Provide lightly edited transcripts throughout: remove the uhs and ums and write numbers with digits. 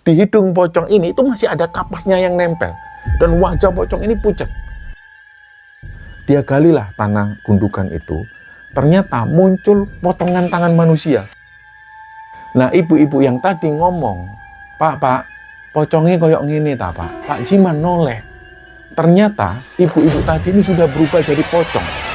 di hidung pocong ini itu masih ada kapasnya yang nempel. Dan wajah pocong ini pucat. Dia galilah tanah gundukan itu. Ternyata muncul potongan tangan manusia. Nah, ibu-ibu yang tadi ngomong, Pak, pocongnya koyok ngene ta, Pak. Pak Jiman noleh. Ternyata ibu-ibu tadi ini sudah berubah jadi pocong.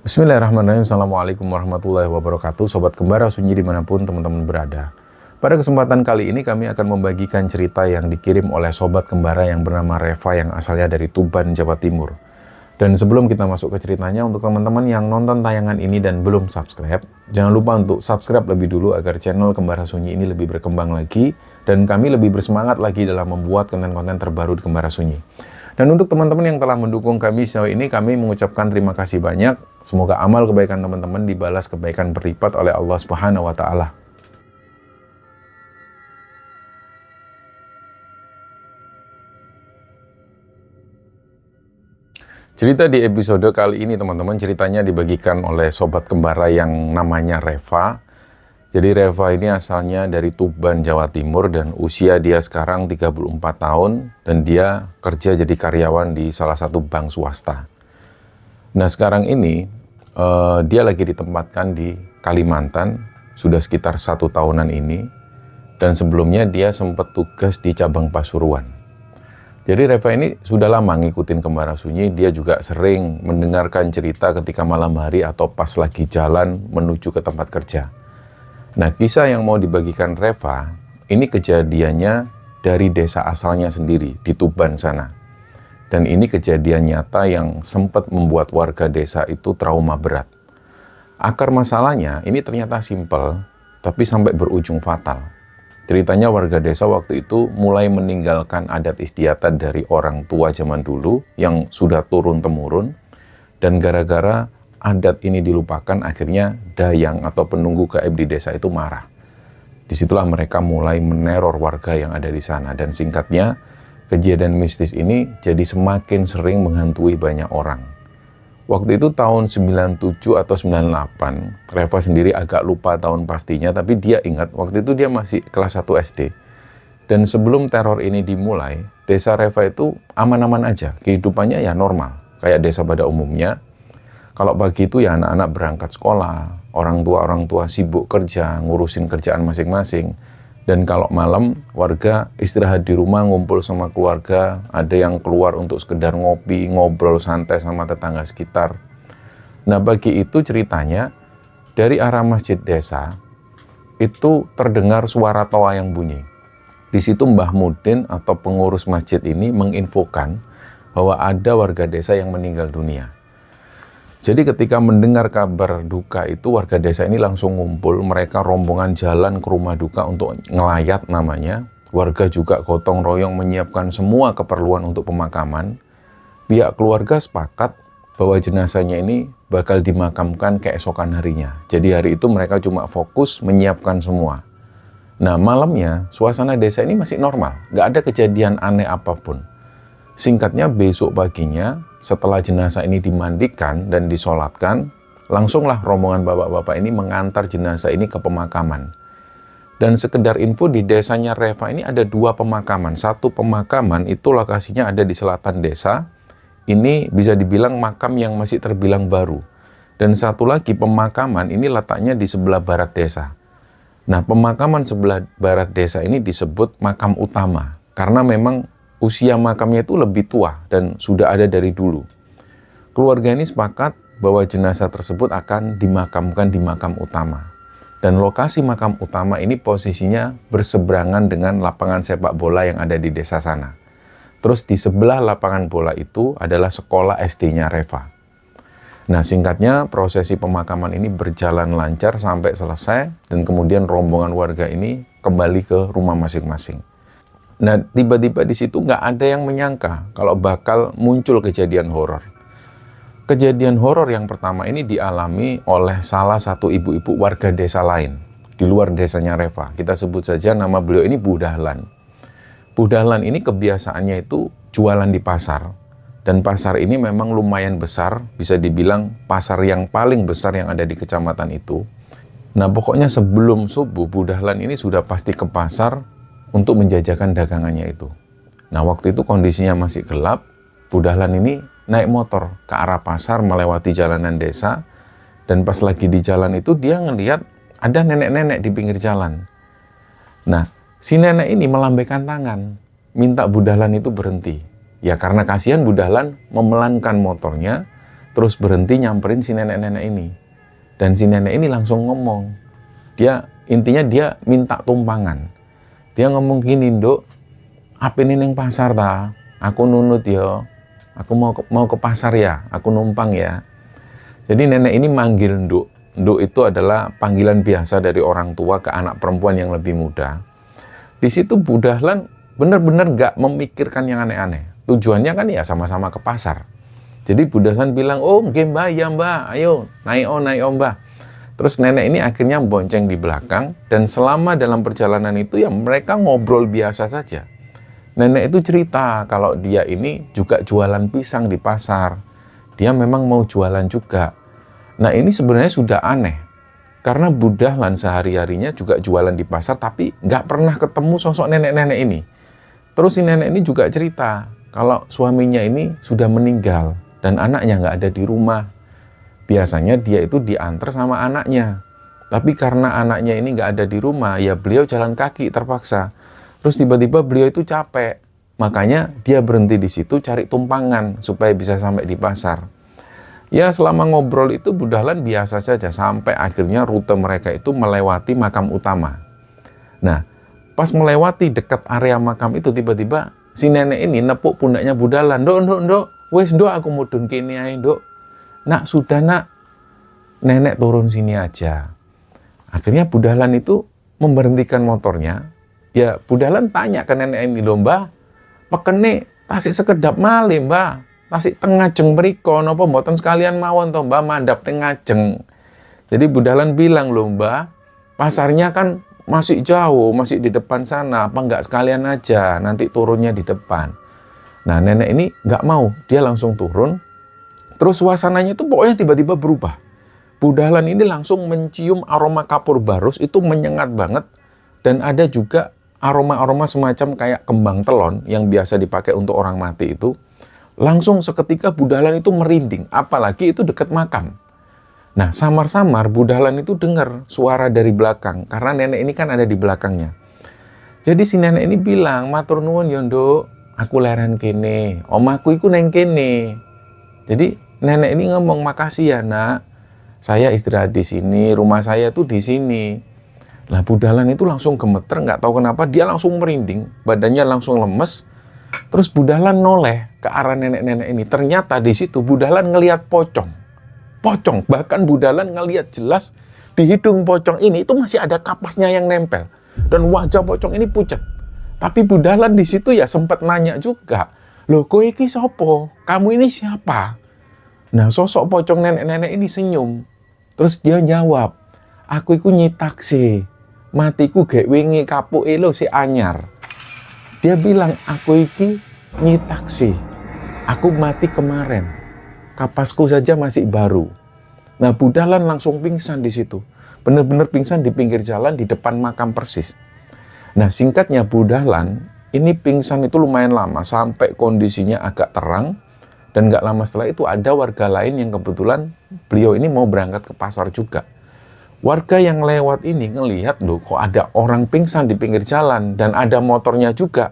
Bismillahirrahmanirrahim. Assalamualaikum warahmatullahi wabarakatuh. Sobat Kembara Sunyi dimanapun teman-teman berada. Pada kesempatan kali ini kami akan membagikan cerita yang dikirim oleh Sobat Kembara yang bernama Reva yang asalnya dari Tuban, Jawa Timur. Dan sebelum kita masuk ke ceritanya, untuk teman-teman yang nonton tayangan ini dan belum subscribe, jangan lupa untuk subscribe lebih dulu agar channel Kembara Sunyi ini lebih berkembang lagi dan kami lebih bersemangat lagi dalam membuat konten-konten terbaru di Kembara Sunyi. Dan untuk teman-teman yang telah mendukung kami sejauh ini, kami mengucapkan terima kasih banyak. Semoga amal kebaikan teman-teman dibalas kebaikan berlipat oleh Allah Subhanahu wa Ta'ala. Cerita di episode kali ini, teman-teman, ceritanya dibagikan oleh Sobat Kembara yang namanya Reva. Jadi Reva ini asalnya dari Tuban, Jawa Timur, dan usia dia sekarang 34 tahun, dan dia kerja jadi karyawan di salah satu bank swasta. Nah, sekarang ini dia lagi ditempatkan di Kalimantan, sudah sekitar 1 tahunan ini, dan sebelumnya dia sempat tugas di cabang Pasuruan. Jadi Reva ini sudah lama ngikutin Kembara Sunyi, dia juga sering mendengarkan cerita ketika malam hari atau pas lagi jalan menuju ke tempat kerja. Nah, kisah yang mau dibagikan Reva, ini kejadiannya dari desa asalnya sendiri, di Tuban sana. Dan ini kejadian nyata yang sempat membuat warga desa itu trauma berat. Akar masalahnya ini ternyata simpel, tapi sampai berujung fatal. Ceritanya warga desa waktu itu mulai meninggalkan adat istiadat dari orang tua zaman dulu yang sudah turun-temurun, dan gara-gara adat ini dilupakan, akhirnya dayang atau penunggu gaib di desa itu marah. Disitulah mereka mulai meneror warga yang ada di sana, dan singkatnya, kejadian mistis ini jadi semakin sering menghantui banyak orang. Waktu itu tahun 97 atau 98, Reva sendiri agak lupa tahun pastinya, tapi dia ingat waktu itu dia masih kelas 1 SD. Dan sebelum teror ini dimulai, desa Reva itu aman-aman aja, kehidupannya ya normal, kayak desa pada umumnya. Kalau pagi itu ya anak-anak berangkat sekolah, orang tua sibuk kerja, ngurusin kerjaan masing-masing. Dan kalau malam, warga istirahat di rumah, ngumpul sama keluarga, ada yang keluar untuk sekedar ngopi, ngobrol santai sama tetangga sekitar. Nah, pagi itu ceritanya, dari arah masjid desa, itu terdengar suara tawa yang bunyi. Di situ Mbah Mudin atau pengurus masjid ini menginfokan bahwa ada warga desa yang meninggal dunia. Jadi ketika mendengar kabar duka itu, warga desa ini langsung ngumpul, mereka rombongan jalan ke rumah duka untuk ngelayat namanya. Warga juga gotong royong menyiapkan semua keperluan untuk pemakaman. Pihak keluarga sepakat bahwa jenazahnya ini bakal dimakamkan keesokan harinya. Jadi hari itu mereka cuma fokus menyiapkan semua. Nah, malamnya suasana desa ini masih normal, nggak ada kejadian aneh apapun. Singkatnya, besok paginya setelah jenazah ini dimandikan dan disolatkan, langsunglah rombongan bapak-bapak ini mengantar jenazah ini ke pemakaman. Dan sekedar info, di desanya Reva ini ada 2 pemakaman. Satu pemakaman itu lokasinya ada di selatan desa. Ini bisa dibilang makam yang masih terbilang baru. Dan satu lagi pemakaman ini letaknya di sebelah barat desa. Nah, pemakaman sebelah barat desa ini disebut makam utama, karena memang usia makamnya itu lebih tua dan sudah ada dari dulu. Keluarga ini sepakat bahwa jenazah tersebut akan dimakamkan di makam utama. Dan lokasi makam utama ini posisinya berseberangan dengan lapangan sepak bola yang ada di desa sana. Terus di sebelah lapangan bola itu adalah sekolah SD-nya Reva. Nah, singkatnya prosesi pemakaman ini berjalan lancar sampai selesai dan kemudian rombongan warga ini kembali ke rumah masing-masing. Nah, tiba-tiba di situ nggak ada yang menyangka kalau bakal muncul kejadian horor. Kejadian horor yang pertama ini dialami oleh salah satu ibu-ibu warga desa lain di luar desanya Reva. Kita sebut saja nama beliau ini Bu Dahlan. Bu Dahlan ini kebiasaannya itu jualan di pasar. Dan pasar ini memang lumayan besar, bisa dibilang pasar yang paling besar yang ada di kecamatan itu. Nah, pokoknya sebelum subuh, Bu Dahlan ini sudah pasti ke pasar untuk menjajakan dagangannya itu. Nah, waktu itu kondisinya masih gelap. Bu Dahlan ini naik motor ke arah pasar melewati jalanan desa. Dan pas lagi di jalan itu dia ngelihat ada nenek-nenek di pinggir jalan. Nah, si nenek ini melambaikan tangan, minta Bu Dahlan itu berhenti. Ya karena kasihan Bu Dahlan memelankan motornya, terus berhenti nyamperin si nenek-nenek ini. Dan si nenek ini langsung ngomong. Intinya dia minta tumpangan. Dia ngomong gini, "Nduk, apa ini neng pasar ta? Aku nunut ya. Aku mau ke pasar ya, aku numpang ya." Jadi nenek ini manggil Nduk. Nduk itu adalah panggilan biasa dari orang tua ke anak perempuan yang lebih muda. Di situ Bu Dahlan benar-benar gak memikirkan yang aneh-aneh. Tujuannya kan ya sama-sama ke pasar. Jadi Bu Dahlan bilang, "Oh, nggih Mbah, ya Mbah, ayo naik Mbah." Terus nenek ini akhirnya bonceng di belakang, dan selama dalam perjalanan itu ya mereka ngobrol biasa saja. Nenek itu cerita kalau dia ini juga jualan pisang di pasar. Dia memang mau jualan juga. Nah, ini sebenarnya sudah aneh. Karena Bu Dahlan sehari-harinya juga jualan di pasar, tapi nggak pernah ketemu sosok nenek-nenek ini. Terus si nenek ini juga cerita kalau suaminya ini sudah meninggal dan anaknya nggak ada di rumah. Biasanya dia itu diantar sama anaknya. Tapi karena anaknya ini nggak ada di rumah, ya beliau jalan kaki terpaksa. Terus tiba-tiba beliau itu capek. Makanya dia berhenti di situ cari tumpangan supaya bisa sampai di pasar. Ya selama ngobrol itu Bu Dahlan biasa saja sampai akhirnya rute mereka itu melewati makam utama. Nah, pas melewati dekat area makam itu tiba-tiba si nenek ini nepuk pundaknya Bu Dahlan. "Nduk, wes nduk aku mudun kene ae, Nduk. Nak, sudah nak, nenek turun sini aja." Akhirnya Bu Dahlan itu memberhentikan motornya. Ya Bu Dahlan tanya ke nenek ini, "Lho Mbah, pekene tasik sekedap malih Mbah, tasik tengajeng mriko napa mboten sekalian mawon to Mbah mandhap tengajeng." Jadi Bu Dahlan bilang, "Lho Mbah, pasarnya kan masih jauh, masih di depan sana, apa nggak sekalian aja, nanti turunnya di depan." Nah nenek ini nggak mau, dia langsung turun. Terus suasananya itu pokoknya tiba-tiba berubah. Bu Dahlan ini langsung mencium aroma kapur barus, itu menyengat banget. Dan ada juga aroma-aroma semacam kayak kembang telon yang biasa dipakai untuk orang mati itu. Langsung seketika Bu Dahlan itu merinding, apalagi itu dekat makam. Nah samar-samar Bu Dahlan itu dengar suara dari belakang, karena nenek ini kan ada di belakangnya. Jadi si nenek ini bilang, "Matur nuwun ya Nduk, aku leren kene, omaku iku neng kene." Jadi nenek ini ngomong, "Makasih ya nak, saya istirahat di sini, rumah saya tuh di sini." Lah Bu Dahlan itu langsung gemeter, nggak tahu kenapa dia langsung merinding, badannya langsung lemes. Terus Bu Dahlan noleh ke arah nenek-nenek ini. Ternyata di situ Bu Dahlan ngelihat pocong. Bahkan Bu Dahlan ngelihat jelas di hidung pocong ini itu masih ada kapasnya yang nempel. Dan wajah pocong ini pucat. Tapi Bu Dahlan di situ ya sempat nanya juga, "Loh, kowe iki sopo? Kamu ini siapa?" Nah, sosok pocong nenek-nenek ini senyum. Terus dia jawab, "Aku iku nyitaksi. Matiku gek wingi kapuke lho si anyar." Dia bilang, "Aku iki nyitaksi. Aku mati kemarin. Kapasku saja masih baru." Nah, Bu Dahlan langsung pingsan di situ. Benar-benar pingsan di pinggir jalan di depan makam persis. Nah, singkatnya Bu Dahlan ini pingsan itu lumayan lama sampai kondisinya agak terang. Dan gak lama setelah itu ada warga lain yang kebetulan beliau ini mau berangkat ke pasar juga. Warga yang lewat ini ngelihat loh kok ada orang pingsan di pinggir jalan dan ada motornya juga.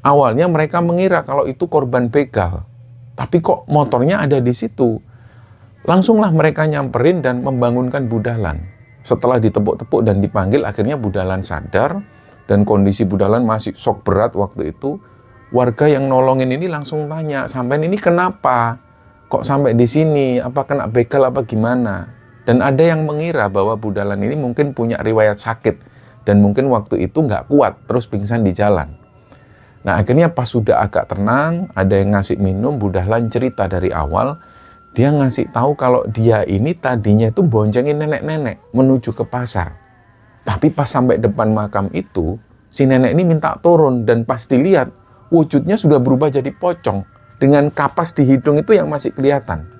Awalnya mereka mengira kalau itu korban begal. Tapi kok motornya ada di situ. Langsunglah mereka nyamperin dan membangunkan Bu Dahlan. Setelah ditepuk-tepuk dan dipanggil, akhirnya Bu Dahlan sadar dan kondisi Bu Dahlan masih shock berat waktu itu. Warga yang nolongin ini langsung tanya, "Sampean ini kenapa? Kok sampai di sini? Apa kena begal apa gimana?" Dan ada yang mengira bahwa Bu Dahlan ini mungkin punya riwayat sakit dan mungkin waktu itu nggak kuat, terus pingsan di jalan. Nah, akhirnya pas sudah agak tenang, ada yang ngasih minum, Bu Dahlan cerita dari awal. Dia ngasih tahu kalau dia ini tadinya itu boncengin nenek-nenek menuju ke pasar. Tapi pas sampai depan makam itu, si nenek ini minta turun dan pas dilihat, wujudnya sudah berubah jadi pocong dengan kapas di hidung itu yang masih kelihatan.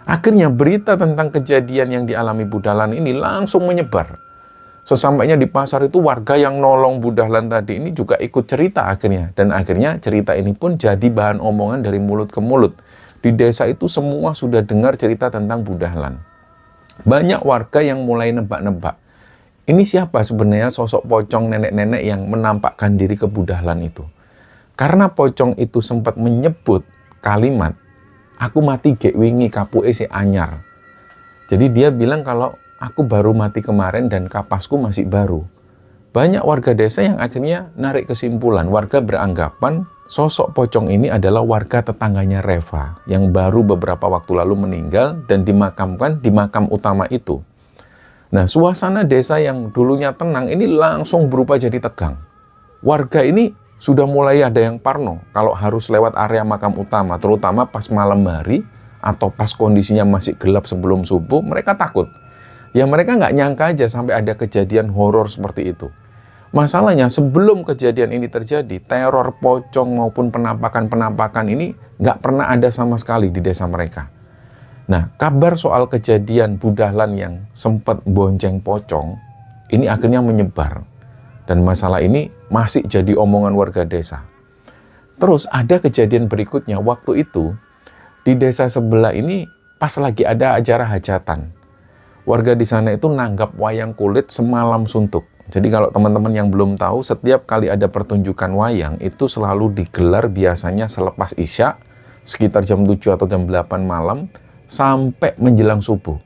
Akhirnya berita tentang kejadian yang dialami Bu Dahlan ini langsung menyebar. Sesampainya di pasar itu warga yang nolong Bu Dahlan tadi ini juga ikut cerita akhirnya. Dan akhirnya cerita ini pun jadi bahan omongan dari mulut ke mulut. Di desa itu semua sudah dengar cerita tentang Bu Dahlan. Banyak warga yang mulai nebak-nebak. Ini siapa sebenarnya sosok pocong nenek-nenek yang menampakkan diri ke Bu Dahlan itu? Karena pocong itu sempat menyebut kalimat, "Aku mati gek wingi kapuke se anyar." Jadi dia bilang kalau aku baru mati kemarin dan kapasku masih baru. Banyak warga desa yang akhirnya narik kesimpulan. Warga beranggapan sosok pocong ini adalah warga tetangganya Reva yang baru beberapa waktu lalu meninggal dan dimakamkan di makam utama itu. Nah, suasana desa yang dulunya tenang ini langsung berubah jadi tegang. Warga ini sudah mulai ada yang parno kalau harus lewat area makam utama, terutama pas malam hari atau pas kondisinya masih gelap sebelum subuh, mereka takut. Ya mereka nggak nyangka aja sampai ada kejadian horor seperti itu. Masalahnya sebelum kejadian ini terjadi, teror pocong maupun penampakan-penampakan ini nggak pernah ada sama sekali di desa mereka. Nah, kabar soal kejadian Bu Dahlan yang sempat bonceng pocong, ini akhirnya menyebar. Dan masalah ini masih jadi omongan warga desa. Terus ada kejadian berikutnya, waktu itu di desa sebelah ini pas lagi ada acara hajatan. Warga di sana itu nanggap wayang kulit semalam suntuk. Jadi kalau teman-teman yang belum tahu, setiap kali ada pertunjukan wayang itu selalu digelar biasanya selepas Isya, sekitar jam 7 atau jam 8 malam, sampai menjelang subuh.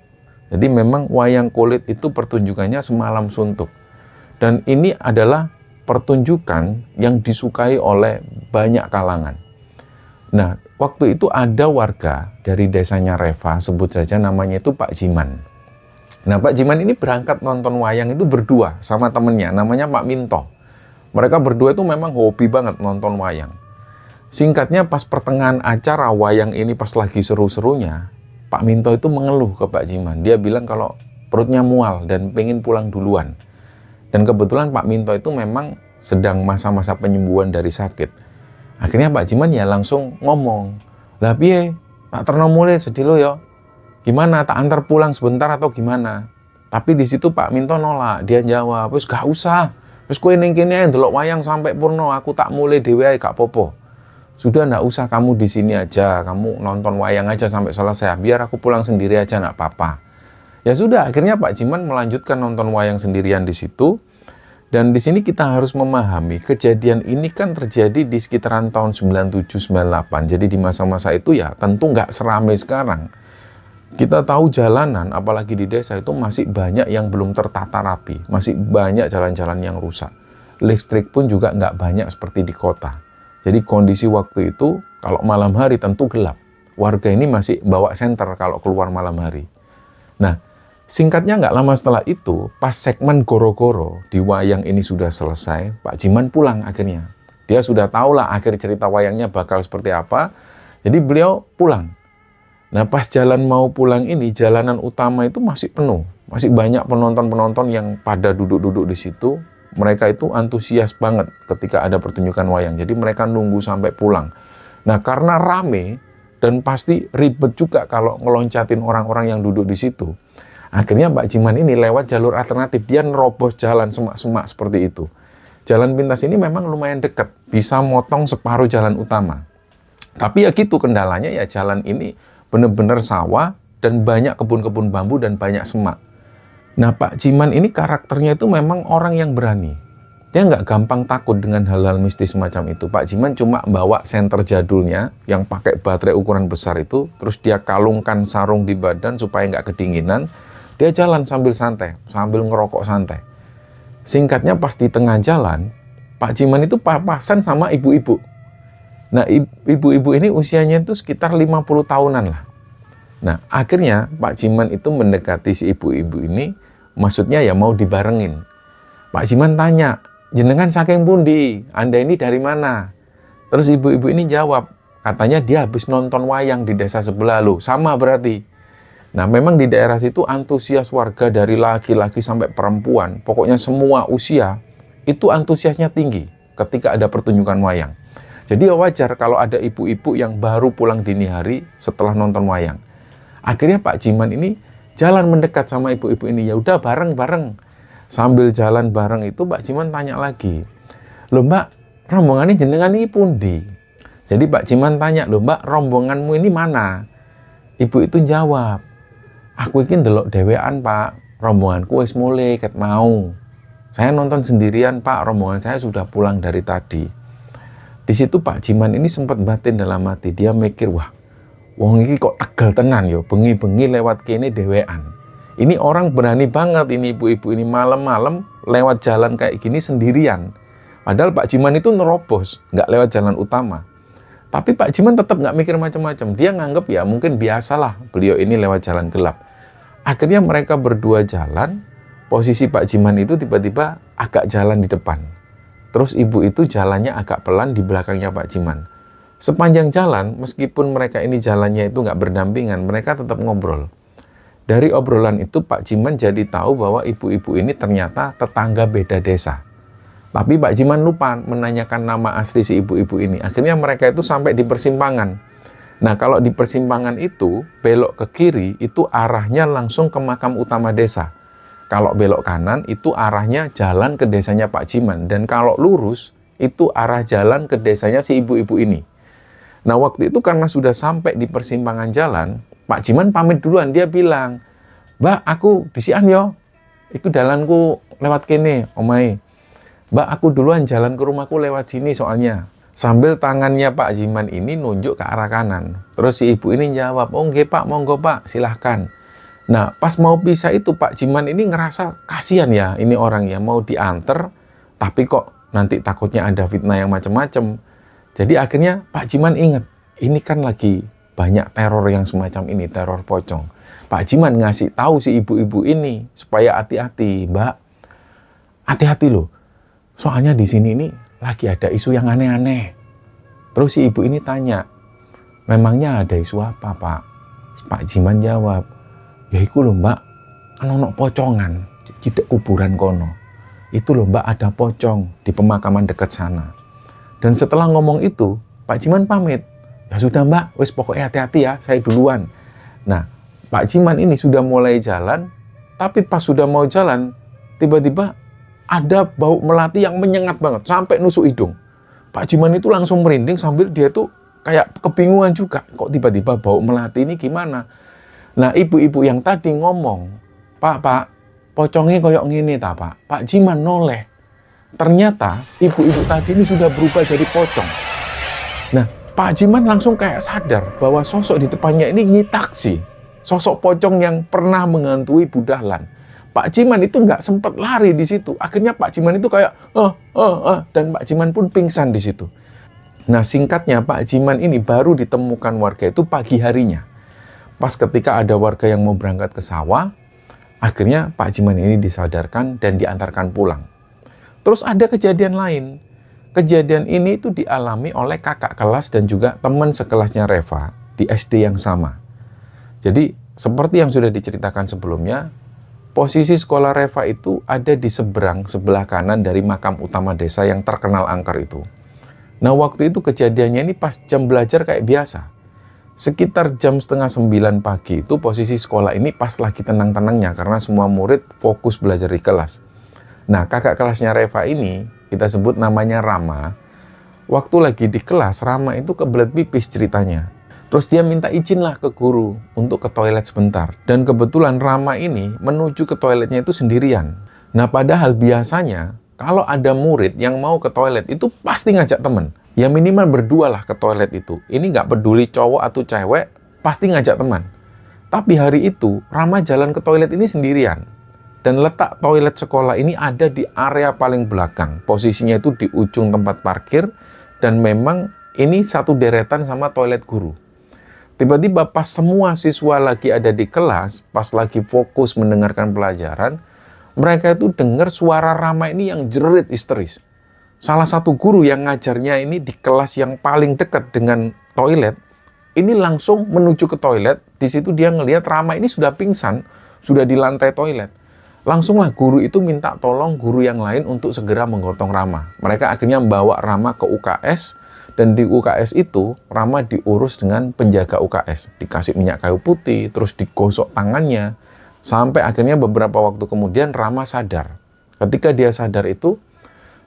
Jadi memang wayang kulit itu pertunjukannya semalam suntuk. Dan ini adalah pertunjukan yang disukai oleh banyak kalangan. Nah, waktu itu ada warga dari desanya Reva, sebut saja namanya itu Pak Jiman. Nah, Pak Jiman ini berangkat nonton wayang itu berdua sama temennya, namanya Pak Minto. Mereka berdua itu memang hobi banget nonton wayang. Singkatnya pas pertengahan acara wayang ini pas lagi seru-serunya, Pak Minto itu mengeluh ke Pak Jiman. Dia bilang kalau perutnya mual dan pengen pulang duluan. Dan kebetulan Pak Minto itu memang sedang masa-masa penyembuhan dari sakit. Akhirnya Pak Jiman ya langsung ngomong, "Lah piye, tak terno mulai sedih lo ya. Gimana, tak antar pulang sebentar atau gimana?" Tapi di situ Pak Minto nolak. Dia jawab, "Wis gak usah. Wis kowe ning kene ae ndelok wayang sampai purno, aku tak mulai dhewe ae gak apa-apa. Sudah ndak usah kamu di sini aja, kamu nonton wayang aja sampai selesai. Biar aku pulang sendiri aja ndak apa-apa." Ya sudah, akhirnya Pak Jiman melanjutkan nonton wayang sendirian di situ. Dan di sini kita harus memahami kejadian ini kan terjadi di sekitaran tahun 97-98. Jadi di masa-masa itu ya tentu nggak seramai sekarang. Kita tahu jalanan, apalagi di desa itu masih banyak yang belum tertata rapi. Masih banyak jalan-jalan yang rusak. Listrik pun juga nggak banyak seperti di kota. Jadi kondisi waktu itu kalau malam hari tentu gelap. Warga ini masih bawa senter kalau keluar malam hari. Nah, singkatnya nggak lama setelah itu, pas segmen goro-goro di wayang ini sudah selesai, Pak Jiman pulang akhirnya. Dia sudah tahu lah akhir cerita wayangnya bakal seperti apa, jadi beliau pulang. Nah pas jalan mau pulang ini, jalanan utama itu masih penuh. Masih banyak penonton-penonton yang pada duduk-duduk di situ. Mereka itu antusias banget ketika ada pertunjukan wayang, jadi mereka nunggu sampai pulang. Nah karena rame, dan pasti ribet juga kalau ngeloncatin orang-orang yang duduk di situ. Akhirnya Pak Jiman ini lewat jalur alternatif, dia nerobos jalan semak-semak seperti itu. Jalan pintas ini memang lumayan dekat, bisa motong separuh jalan utama. Tapi ya gitu kendalanya ya jalan ini benar-benar sawah dan banyak kebun-kebun bambu dan banyak semak. Nah, Pak Jiman ini karakternya itu memang orang yang berani. Dia nggak gampang takut dengan hal-hal mistis semacam itu. Pak Jiman cuma bawa senter jadulnya yang pakai baterai ukuran besar itu, terus dia kalungkan sarung di badan supaya nggak kedinginan. Dia jalan sambil santai, sambil ngerokok santai. Singkatnya pas di tengah jalan, Pak Jiman itu papasan sama ibu-ibu. Nah, ibu-ibu ini usianya itu sekitar 50 tahunan lah. Nah, akhirnya Pak Jiman itu mendekati si ibu-ibu ini, maksudnya ya mau dibarengin. Pak Jiman tanya, jenengan saking pundi? Anda ini dari mana? Terus ibu-ibu ini jawab, katanya dia habis nonton wayang di desa sebelah loh, sama berarti. Nah, memang di daerah situ antusias warga dari laki-laki sampai perempuan, pokoknya semua usia, itu antusiasnya tinggi ketika ada pertunjukan wayang. Jadi wajar kalau ada ibu-ibu yang baru pulang dini hari setelah nonton wayang. Akhirnya Pak Jiman ini jalan mendekat sama ibu-ibu ini. Ya udah bareng-bareng. Sambil jalan bareng itu Pak Jiman tanya lagi. Loh Mbak, rombongannya jenengan ini pundi? Jadi Pak Jiman tanya, loh Mbak, rombonganmu ini mana? Ibu itu jawab, aku ini ndelok dhewean Pak. Rombonganku wis mulai ket mau. Saya nonton sendirian Pak, rombongan saya sudah pulang dari tadi. Di situ Pak Jiman ini sempat batin dalam hati. Dia mikir, wah, wong iki kok tegal tenan yo, bengi-bengi lewat kene dhewean. Ini orang berani banget ini ibu-ibu ini malam-malam lewat jalan kayak gini sendirian. Padahal Pak Jiman itu nerobos, nggak lewat jalan utama. Tapi Pak Jiman tetap nggak mikir macam-macam. Dia nganggep ya mungkin biasalah beliau ini lewat jalan gelap. Akhirnya mereka berdua jalan, posisi Pak Jiman itu tiba-tiba agak jalan di depan. Terus ibu itu jalannya agak pelan di belakangnya Pak Jiman. Sepanjang jalan, meskipun mereka ini jalannya itu nggak berdampingan, mereka tetap ngobrol. Dari obrolan itu Pak Jiman jadi tahu bahwa ibu-ibu ini ternyata tetangga beda desa. Tapi Pak Jiman lupa menanyakan nama asli si ibu-ibu ini. Akhirnya mereka itu sampai di persimpangan. Nah, kalau di persimpangan itu, belok ke kiri, itu arahnya langsung ke makam utama desa. Kalau belok kanan, itu arahnya jalan ke desanya Pak Jiman. Dan kalau lurus, itu arah jalan ke desanya si ibu-ibu ini. Nah, waktu itu karena sudah sampai di persimpangan jalan, Pak Jiman pamit duluan. Dia bilang, Mbak, aku disian yo. Itu dalanku lewat kene, omai. Mbak, aku duluan jalan ke rumahku lewat sini soalnya. Sambil tangannya Pak Jiman ini nunjuk ke arah kanan. Terus si ibu ini jawab, oh nggih Pak, monggo Pak, silahkan. Nah, pas mau pisah itu Pak Jiman ini ngerasa kasihan ya ini orang ya mau diantar, tapi kok nanti takutnya ada fitnah yang macam-macam. Jadi akhirnya Pak Jiman ingat, ini kan lagi banyak teror yang semacam ini, teror pocong. Pak Jiman ngasih tahu si ibu-ibu ini supaya hati-hati, Mbak, hati-hati loh. Soalnya di sini ini lagi ada isu yang aneh-aneh. Terus si ibu ini tanya, memangnya ada isu apa Pak? Pak Jiman jawab, ya iku lho Mbak, ono pocongan, cedek kuburan kono. Itu lho Mbak, ada pocong di pemakaman dekat sana. Dan setelah ngomong itu, Pak Jiman pamit. Ya sudah Mbak, wis pokoknya hati-hati ya, saya duluan. Nah, Pak Jiman ini sudah mulai jalan, tapi pas sudah mau jalan, tiba-tiba ada bau melati yang menyengat banget, sampai nusuk hidung. Pak Jiman itu langsung merinding sambil dia tuh kayak kebingungan juga. Kok tiba-tiba bau melati ini gimana? Nah, ibu-ibu yang tadi ngomong, Pak, pocongnya koyok ngene ta, Pak. Pak Jiman noleh. Ternyata ibu-ibu tadi ini sudah berubah jadi pocong. Nah, Pak Jiman langsung kayak sadar bahwa sosok di depannya ini ngitaksi. Sosok pocong yang pernah menghantui Bu Dahlan. Pak Jiman itu nggak sempat lari di situ. Akhirnya Pak Jiman itu kayak, dan Pak Jiman pun pingsan di situ. Nah, singkatnya Pak Jiman ini baru ditemukan warga itu pagi harinya. Pas ketika ada warga yang mau berangkat ke sawah, akhirnya Pak Jiman ini disadarkan dan diantarkan pulang. Terus ada kejadian lain. Kejadian ini itu dialami oleh kakak kelas dan juga teman sekelasnya Reva di SD yang sama. Jadi, seperti yang sudah diceritakan sebelumnya, posisi sekolah Reva itu ada di sebelah kanan dari makam utama desa yang terkenal angker itu. Nah, waktu itu kejadiannya ini pas jam belajar kayak biasa. Sekitar jam 8:30 pagi itu posisi sekolah ini pas lagi tenang-tenangnya karena semua murid fokus belajar di kelas. Nah, kakak kelasnya Reva ini, kita sebut namanya Rama. Waktu lagi di kelas, Rama itu kebelet pipis ceritanya. Terus dia minta izin lah ke guru untuk ke toilet sebentar. Dan kebetulan Rama ini menuju ke toiletnya itu sendirian. Nah, padahal biasanya kalau ada murid yang mau ke toilet itu pasti ngajak teman. Ya minimal berdua lah ke toilet itu. Ini nggak peduli cowok atau cewek, pasti ngajak teman. Tapi hari itu Rama jalan ke toilet ini sendirian. Dan letak toilet sekolah ini ada di area paling belakang. Posisinya itu di ujung tempat parkir. Dan memang ini satu deretan sama toilet guru. Tiba-tiba pas semua siswa lagi ada di kelas, pas lagi fokus mendengarkan pelajaran, mereka itu dengar suara Rama ini yang jerit histeris. Salah satu guru yang ngajarnya ini di kelas yang paling dekat dengan toilet, ini langsung menuju ke toilet. Di situ dia ngelihat Rama ini sudah pingsan, sudah di lantai toilet. Langsunglah guru itu minta tolong guru yang lain untuk segera menggotong Rama. Mereka akhirnya membawa Rama ke UKS. Dan di UKS itu, Rama diurus dengan penjaga UKS. Dikasih minyak kayu putih, terus digosok tangannya. Sampai akhirnya beberapa waktu kemudian Rama sadar. Ketika dia sadar itu,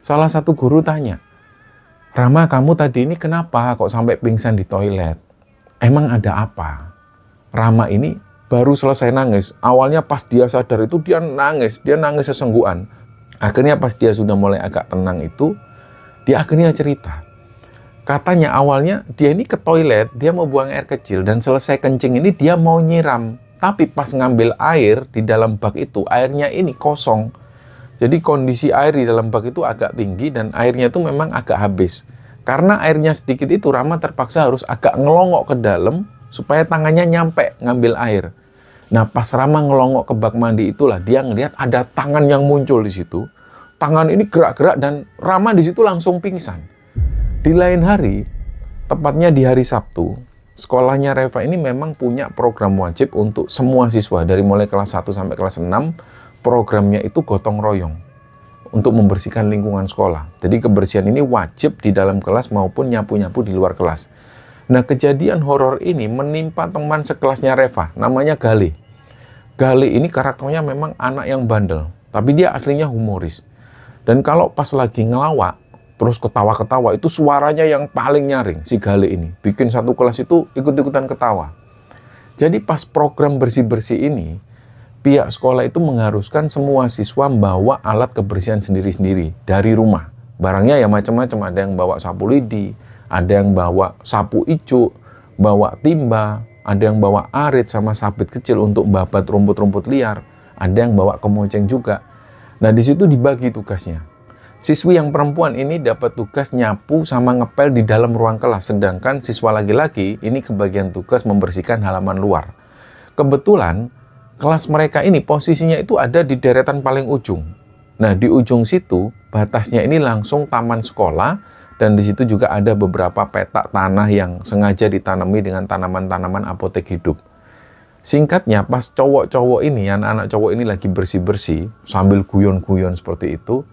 salah satu guru tanya, Rama, kamu tadi ini kenapa kok sampai pingsan di toilet? Emang ada apa? Rama ini baru selesai nangis. Awalnya pas dia sadar itu dia nangis sesenggukan. Akhirnya pas dia sudah mulai agak tenang itu, dia akhirnya cerita. Katanya awalnya dia ini ke toilet, dia mau buang air kecil dan selesai kencing ini dia mau nyiram. Tapi pas ngambil air di dalam bak itu, airnya ini kosong. Jadi kondisi air di dalam bak itu agak tinggi dan airnya itu memang agak habis. Karena airnya sedikit itu, Rama terpaksa harus agak ngelongok ke dalam supaya tangannya nyampe ngambil air. Nah, pas Rama ngelongok ke bak mandi itulah dia ngelihat ada tangan yang muncul di situ. Tangan ini gerak-gerak dan Rama di situ langsung pingsan. Di lain hari, tepatnya di hari Sabtu, sekolahnya Reva ini memang punya program wajib untuk semua siswa dari mulai kelas 1 sampai kelas 6. Programnya itu gotong royong untuk membersihkan lingkungan sekolah. Jadi kebersihan ini wajib di dalam kelas maupun nyapu-nyapu di luar kelas. Nah, kejadian horor ini menimpa teman sekelasnya Reva, namanya Gale. Gale ini karakternya memang anak yang bandel, tapi dia aslinya humoris. Dan kalau pas lagi ngelawak, terus ketawa-ketawa, itu suaranya yang paling nyaring, si Gale ini. Bikin satu kelas itu ikut-ikutan ketawa. Jadi pas program bersih-bersih ini, pihak sekolah itu mengharuskan semua siswa membawa alat kebersihan sendiri-sendiri dari rumah. Barangnya ya macam-macam, ada yang bawa sapu lidi, ada yang bawa sapu ijuk, bawa timba, ada yang bawa arit sama sabit kecil untuk babat rumput-rumput liar, ada yang bawa kemoceng juga. Nah, di situ dibagi tugasnya. Siswi yang perempuan ini dapat tugas nyapu sama ngepel di dalam ruang kelas, sedangkan siswa laki-laki ini kebagian tugas membersihkan halaman luar. Kebetulan, kelas mereka ini posisinya itu ada di deretan paling ujung. Nah, di ujung situ, batasnya ini langsung taman sekolah, dan di situ juga ada beberapa petak tanah yang sengaja ditanami dengan tanaman-tanaman apotek hidup. Singkatnya, pas cowok-cowok ini, anak-anak cowok ini lagi bersih-bersih, sambil guyon-guyon seperti itu,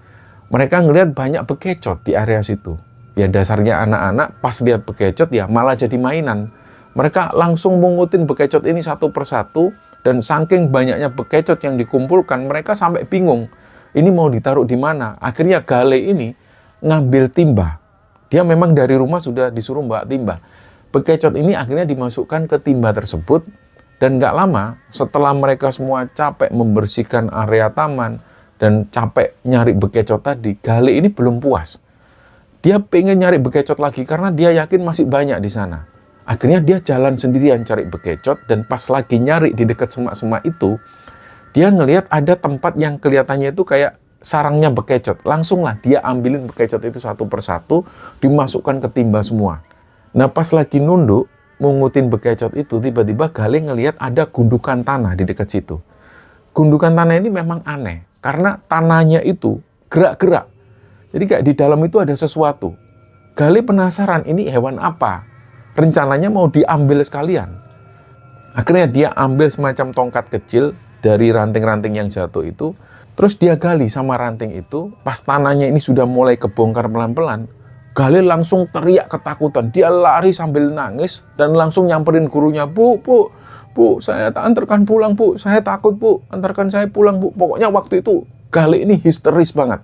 mereka ngelihat banyak bekecot di area situ. Ya dasarnya anak-anak pas lihat bekecot ya malah jadi mainan. Mereka langsung mengutin bekecot ini satu persatu dan saking banyaknya bekecot yang dikumpulkan mereka sampai bingung. Ini mau ditaruh di mana? Akhirnya Gale ini ngambil timba. Dia memang dari rumah sudah disuruh bawa timba. Bekecot ini akhirnya dimasukkan ke timba tersebut dan nggak lama setelah mereka semua capek membersihkan area taman dan capek nyari bekecot tadi, Gale ini belum puas. Dia pengen nyari bekecot lagi karena dia yakin masih banyak di sana. Akhirnya dia jalan sendirian cari bekecot dan pas lagi nyari di dekat semak-semak itu, dia ngelihat ada tempat yang kelihatannya itu kayak sarangnya bekecot. Langsunglah dia ambilin bekecot itu satu persatu, dimasukkan ke timba semua. Nah, pas lagi nunduk, mungutin bekecot itu, tiba-tiba Gale ngelihat ada gundukan tanah di dekat situ. Gundukan tanah ini memang aneh. Karena tanahnya itu gerak-gerak. Jadi kayak di dalam itu ada sesuatu. Gale penasaran ini hewan apa. Rencananya mau diambil sekalian. Akhirnya dia ambil semacam tongkat kecil dari ranting-ranting yang jatuh itu. Terus dia gali sama ranting itu. Pas tanahnya ini sudah mulai kebongkar pelan-pelan. Gale langsung teriak ketakutan. Dia lari sambil nangis dan langsung nyamperin gurunya. Bu, saya antarkan pulang, Bu. Saya takut, Bu. Antarkan saya pulang, Bu. Pokoknya waktu itu Gale ini histeris banget.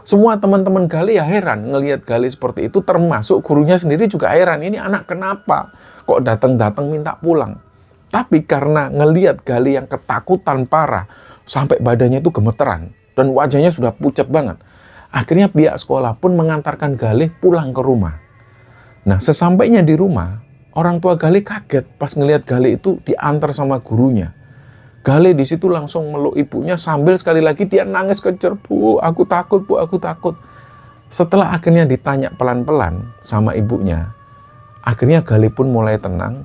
Semua teman-teman Gale ya heran ngelihat Gale seperti itu, termasuk gurunya sendiri juga heran. Ini anak kenapa? kok datang-datang minta pulang. Tapi karena ngelihat Galih yang ketakutan parah, sampai badannya itu gemeteran, dan wajahnya sudah pucat banget. Akhirnya pihak sekolah pun mengantarkan Galih pulang ke rumah. Nah, sesampainya di rumah, orang tua Galih kaget pas ngelihat Galih itu diantar sama gurunya. Galih di situ langsung meluk ibunya sambil sekali lagi dia nangis kejer, "Bu, aku takut, Bu, aku takut." Setelah akhirnya ditanya pelan-pelan sama ibunya, akhirnya Galih pun mulai tenang.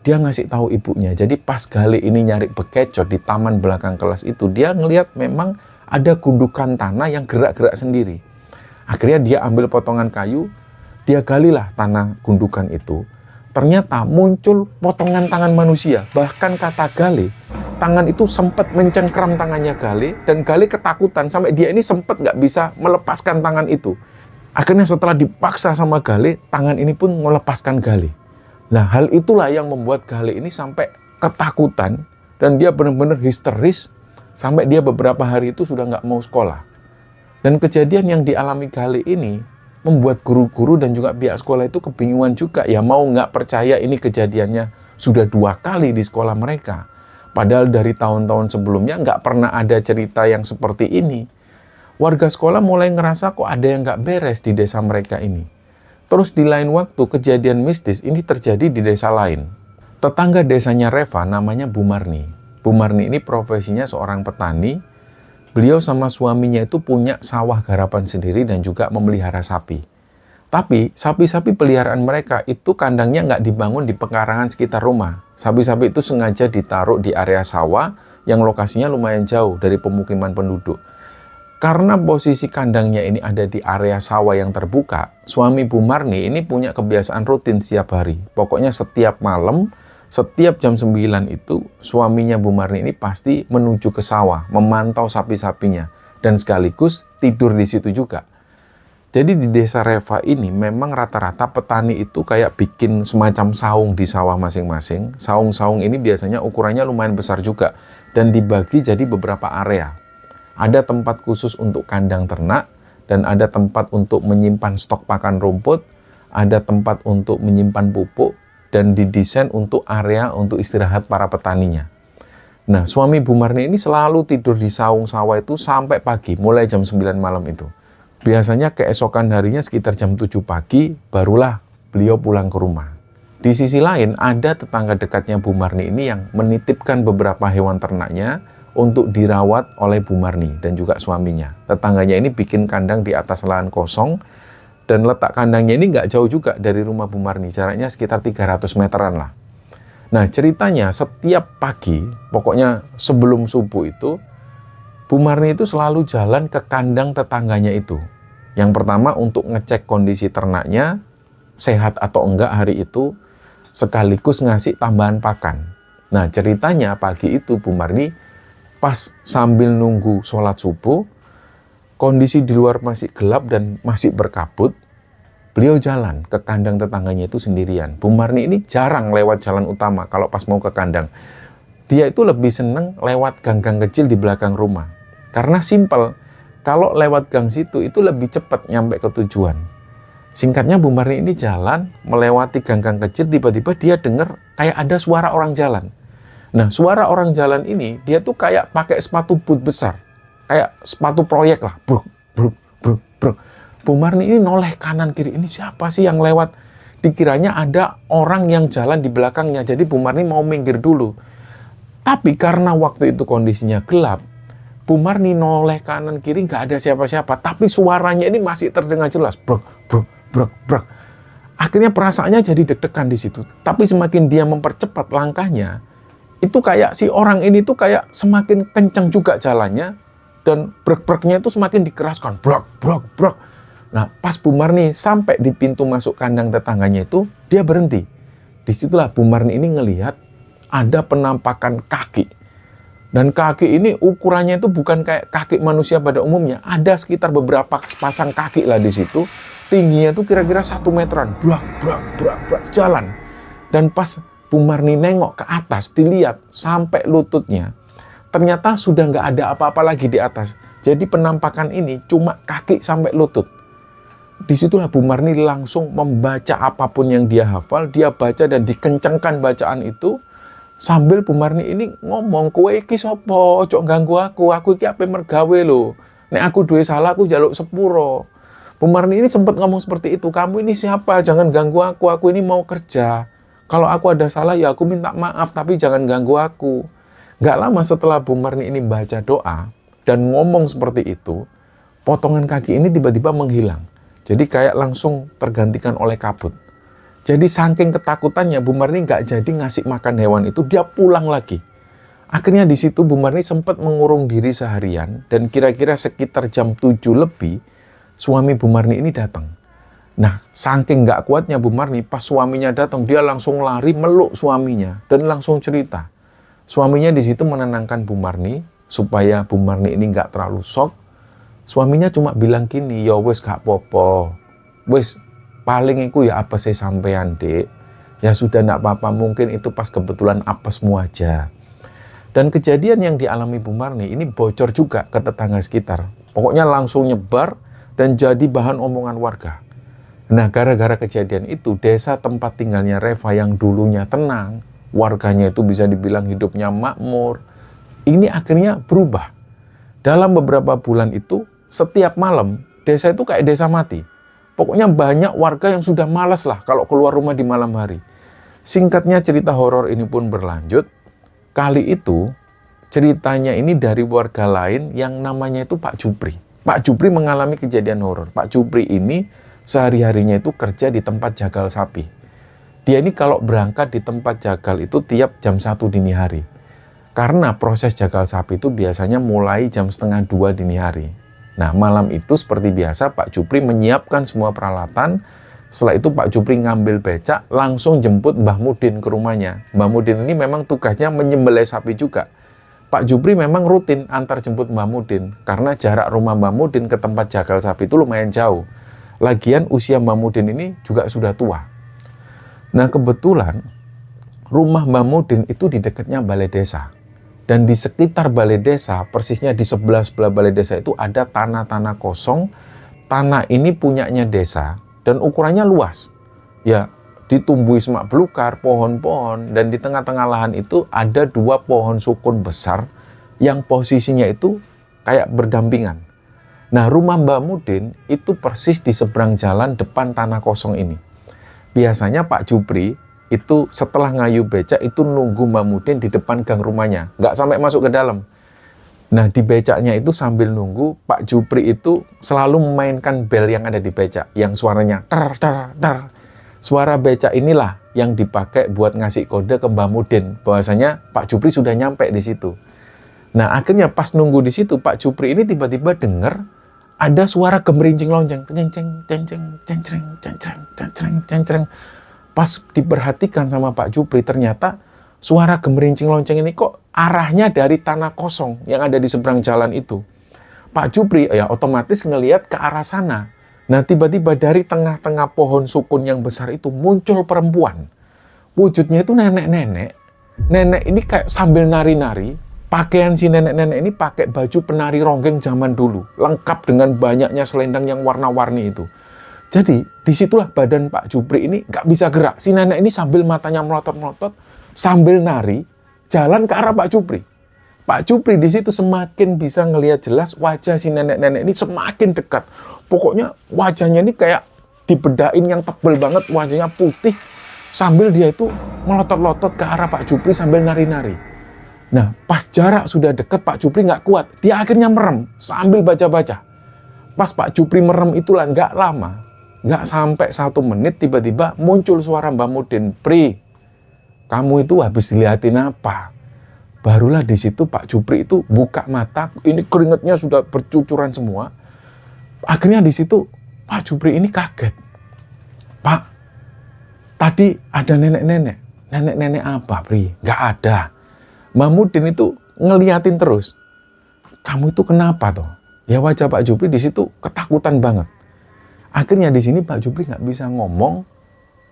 Dia ngasih tahu ibunya. Jadi pas Galih ini nyari bekecot di taman belakang kelas itu, dia ngelihat memang ada gundukan tanah yang gerak-gerak sendiri. Akhirnya dia ambil potongan kayu, dia galilah tanah gundukan itu. Ternyata muncul potongan tangan manusia. Bahkan kata Galih, tangan itu sempat mencengkram tangannya Galih, dan Galih ketakutan sampai dia ini sempat nggak bisa melepaskan tangan itu. Akhirnya setelah dipaksa sama Galih, tangan ini pun melepaskan Galih. Nah, hal itulah yang membuat Galih ini sampai ketakutan, dan dia benar-benar histeris sampai dia beberapa hari itu sudah nggak mau sekolah. Dan kejadian yang dialami Galih ini membuat guru-guru dan juga pihak sekolah itu kebingungan juga, ya mau nggak percaya ini kejadiannya sudah 2 kali di sekolah mereka. Padahal dari tahun-tahun sebelumnya nggak pernah ada cerita yang seperti ini. Warga sekolah mulai ngerasa kok ada yang nggak beres di desa mereka ini. Terus di lain waktu kejadian mistis ini terjadi di desa lain. Tetangga desanya Reva namanya Bu Marni. Bu Marni ini profesinya seorang petani. Beliau sama suaminya itu punya sawah garapan sendiri dan juga memelihara sapi. Tapi sapi-sapi peliharaan mereka itu kandangnya nggak dibangun di pekarangan sekitar rumah. Sapi-sapi itu sengaja ditaruh di area sawah yang lokasinya lumayan jauh dari pemukiman penduduk. Karena posisi kandangnya ini ada di area sawah yang terbuka, suami Bu Marni ini punya kebiasaan rutin setiap hari. Pokoknya setiap malam, setiap jam 9 itu, suaminya Bu Marni ini pasti menuju ke sawah, memantau sapi-sapinya, dan sekaligus tidur di situ juga. Jadi di desa Reva ini memang rata-rata petani itu kayak bikin semacam saung di sawah masing-masing. Saung-saung ini biasanya ukurannya lumayan besar juga, dan dibagi jadi beberapa area. Ada tempat khusus untuk kandang ternak, dan ada tempat untuk menyimpan stok pakan rumput, ada tempat untuk menyimpan pupuk, dan didesain untuk area untuk istirahat para petaninya. Nah, suami Bu Marni ini selalu tidur di saung sawah itu sampai pagi, mulai jam 9 malam itu. Biasanya keesokan harinya sekitar jam 7 pagi, barulah beliau pulang ke rumah. Di sisi lain, ada tetangga dekatnya Bu Marni ini yang menitipkan beberapa hewan ternaknya untuk dirawat oleh Bu Marni dan juga suaminya. Tetangganya ini bikin kandang di atas lahan kosong, dan letak kandangnya ini nggak jauh juga dari rumah Bu Marni, jaraknya sekitar 300 meteran lah. Nah, ceritanya setiap pagi, pokoknya sebelum subuh itu, Bu Marni itu selalu jalan ke kandang tetangganya itu. Yang pertama untuk ngecek kondisi ternaknya, sehat atau enggak hari itu, sekaligus ngasih tambahan pakan. Nah, ceritanya pagi itu Bu Marni pas sambil nunggu sholat subuh, kondisi di luar masih gelap dan masih berkabut, beliau jalan ke kandang tetangganya itu sendirian. Bu Marni ini jarang lewat jalan utama kalau pas mau ke kandang. Dia itu lebih seneng lewat gang-gang kecil di belakang rumah. Karena simpel, kalau lewat gang situ itu lebih cepat nyampe ke tujuan. Singkatnya Bu Marni ini jalan, melewati gang-gang kecil, tiba-tiba dia dengar kayak ada suara orang jalan. Nah, suara orang jalan ini, dia tuh kayak pakai sepatu boot besar. Kayak sepatu proyek lah. Bruk, bruk, bruk, bruk. Bu Marni ini noleh kanan kiri. Ini siapa sih yang lewat? Dikiranya ada orang yang jalan di belakangnya. Jadi Bu Marni mau minggir dulu. Tapi karena waktu itu kondisinya gelap, Bu Marni noleh kanan kiri nggak ada siapa-siapa. Tapi suaranya ini masih terdengar jelas. Bruk, bruk, bruk, bruk. Akhirnya perasaannya jadi deg-degan di situ. Tapi semakin dia mempercepat langkahnya, itu kayak si orang ini tuh kayak semakin kencang juga jalannya, dan brek-breknya itu semakin dikeraskan, brek, brek, brek. Nah, pas Bu Marni sampai di pintu masuk kandang tetangganya itu, dia berhenti. Disitulah Bu Marni ini ngelihat ada penampakan kaki. Dan kaki ini ukurannya itu bukan kayak kaki manusia pada umumnya. Ada sekitar beberapa pasang kaki lah di situ. Tingginya itu kira-kira 1 meteran. Brak, brak, brak, brak, jalan. Dan pas Bu Marni nengok ke atas, dilihat sampai lututnya, ternyata sudah nggak ada apa-apa lagi di atas. Jadi penampakan ini cuma kaki sampai lutut. disitulah Bu Marni langsung membaca apapun yang dia hafal, dia baca dan dikencangkan bacaan itu, sambil Bu Marni ini ngomong, kowe iki sapa, ojo ganggu aku iki ape mergawe lho. Nek aku duwe salah aku njaluk sepuro. Bu Marni ini sempat ngomong seperti itu, kamu ini siapa, jangan ganggu aku ini mau kerja. Kalau aku ada salah ya aku minta maaf, tapi jangan ganggu aku. Gak lama setelah Bu Marni ini baca doa dan ngomong seperti itu, potongan kaki ini tiba-tiba menghilang. Jadi kayak langsung tergantikan oleh kabut. Jadi saking ketakutannya Bu Marni nggak jadi ngasih makan hewan itu, dia pulang lagi. Akhirnya di situ Bu Marni sempat mengurung diri seharian dan kira-kira sekitar jam 7 lebih suami Bu Marni ini datang. Nah, saking nggak kuatnya Bu Marni, pas suaminya datang dia langsung lari meluk suaminya dan langsung cerita. Suaminya di situ menenangkan Bu Marni supaya Bu Marni ini nggak terlalu shock. Suaminya cuma bilang gini, ya wes gak popo, wes paling iku ya apesnya sampean dek, ya sudah ndak apa-apa, mungkin itu pas kebetulan apesmu aja. Dan kejadian yang dialami Bu Marni ini bocor juga ke tetangga sekitar, pokoknya langsung nyebar dan jadi bahan omongan warga. Nah, gara-gara kejadian itu, desa tempat tinggalnya Reva yang dulunya tenang, warganya itu bisa dibilang hidupnya makmur, ini akhirnya berubah. Dalam beberapa bulan itu, setiap malam, desa itu kayak desa mati. Pokoknya banyak warga yang sudah malas lah kalau keluar rumah di malam hari. Singkatnya cerita horor ini pun berlanjut. Kali itu, ceritanya ini dari warga lain yang namanya itu Pak Jupri. Pak Jupri mengalami kejadian horor. Pak Jupri ini sehari-harinya itu kerja di tempat jagal sapi. Dia ini kalau berangkat di tempat jagal itu tiap jam 1 dini hari. Karena proses jagal sapi itu biasanya mulai jam 1:30 dini hari. Nah, malam itu seperti biasa Pak Jupri menyiapkan semua peralatan. Setelah itu Pak Jupri ngambil becak, langsung jemput Mbah Mudin ke rumahnya. Mbah Mudin ini memang tugasnya menyembelih sapi juga. Pak Jupri memang rutin antar jemput Mbah Mudin, karena jarak rumah Mbah Mudin ke tempat jagal sapi itu lumayan jauh. Lagian usia Mbah Mudin ini juga sudah tua. Nah, kebetulan rumah Mbah Mudin itu di dekatnya balai desa. Dan di sekitar balai desa, persisnya di sebelah balai desa itu ada tanah-tanah kosong. Tanah ini punyanya desa dan ukurannya luas. Ya, ditumbuhi semak belukar, pohon-pohon, dan di tengah-tengah lahan itu ada 2 pohon sukun besar yang posisinya itu kayak berdampingan. Nah, rumah Mbah Mudin itu persis di seberang jalan depan tanah kosong ini. Biasanya Pak Jupri itu setelah ngayu becak itu nunggu Mbah Mudin di depan gang rumahnya, nggak sampai masuk ke dalam. Nah, di becaknya itu sambil nunggu, Pak Jupri itu selalu memainkan bel yang ada di becak, yang suaranya ter ter ter. Suara becak inilah yang dipakai buat ngasih kode ke Mbah Mudin, bahwasanya Pak Jupri sudah nyampe di situ. Nah, akhirnya pas nunggu di situ, Pak Jupri ini tiba-tiba dengar ada suara gemerincing lonceng, cenceng cenceng cenceng cenceng cenceng cenceng. Pas diperhatikan sama Pak Jupri, ternyata suara gemerincing lonceng ini kok arahnya dari tanah kosong yang ada di seberang jalan itu. Pak Jupri ya otomatis ngelihat ke arah sana. Nah, tiba-tiba dari tengah-tengah pohon sukun yang besar itu muncul perempuan. Wujudnya itu nenek-nenek. Nenek ini kayak sambil nari-nari. Pakaian si nenek-nenek ini pakai baju penari ronggeng zaman dulu. Lengkap dengan banyaknya selendang yang warna-warni itu. Jadi, disitulah badan Pak Jupri ini nggak bisa gerak. Si nenek ini sambil matanya melotot-melotot, sambil nari, jalan ke arah Pak Jupri. Pak Jupri di situ semakin bisa ngelihat jelas wajah si nenek-nenek ini semakin dekat. Pokoknya wajahnya ini kayak dibedain yang tebel banget, wajahnya putih, sambil dia itu melotot-lotot ke arah Pak Jupri sambil nari-nari. Nah, pas jarak sudah dekat, Pak Jupri nggak kuat. Dia akhirnya merem sambil baca-baca. Pas Pak Jupri merem itulah nggak lama, nggak sampai 1 menit tiba-tiba muncul suara Mbah Mudin, "Pri, kamu itu habis dilihatin apa?" Barulah di situ Pak Jupri itu buka mata, ini keringatnya sudah bercucuran semua. Akhirnya di situ Pak Jupri ini kaget. "Pak, tadi ada nenek-nenek." "Nenek-nenek apa, Pri?" "Nggak ada." Mbah Mudin itu ngeliatin terus. "Kamu itu kenapa toh?" Ya wajah Pak Jupri di situ ketakutan banget. Akhirnya di sini Pak Jupri nggak bisa ngomong